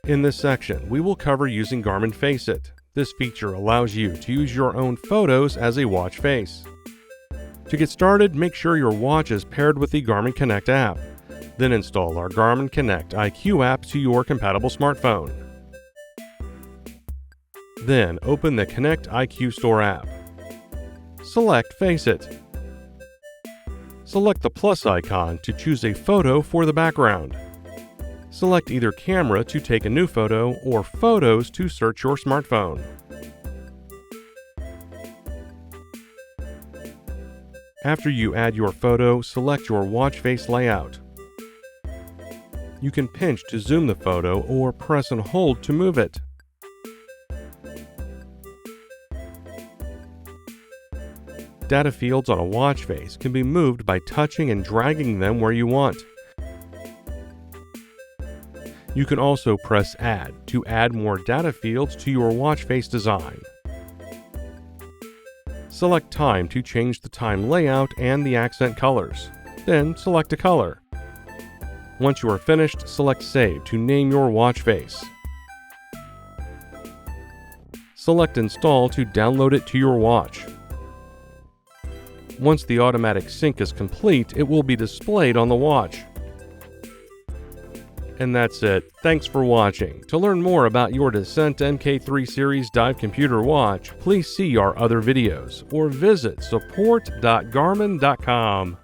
In this section, we will cover using Garmin Face It. This feature allows you to use your own photos as a watch face. To get started, make sure your watch is paired with the Garmin Connect app. Then install our Garmin Connect IQ app to your compatible smartphone. Then open the Connect IQ Store app. Select Face It. Select the plus icon to choose a photo for the background. Select either camera to take a new photo or photos to search your smartphone. After you add your photo, select your watch face layout. You can pinch to zoom the photo or press and hold to move it. Data fields on a watch face can be moved by touching and dragging them where you want. You can also press Add to add more data fields to your watch face design. Select Time to change the time layout and the accent colors. Then select a color. Once you are finished, select Save to name your watch face. Select Install to download it to your watch. Once the automatic sync is complete, it will be displayed on the watch. And that's it. Thanks for watching. To learn more about your Descent Mk3 series dive computer watch, please see our other videos or visit support.garmin.com.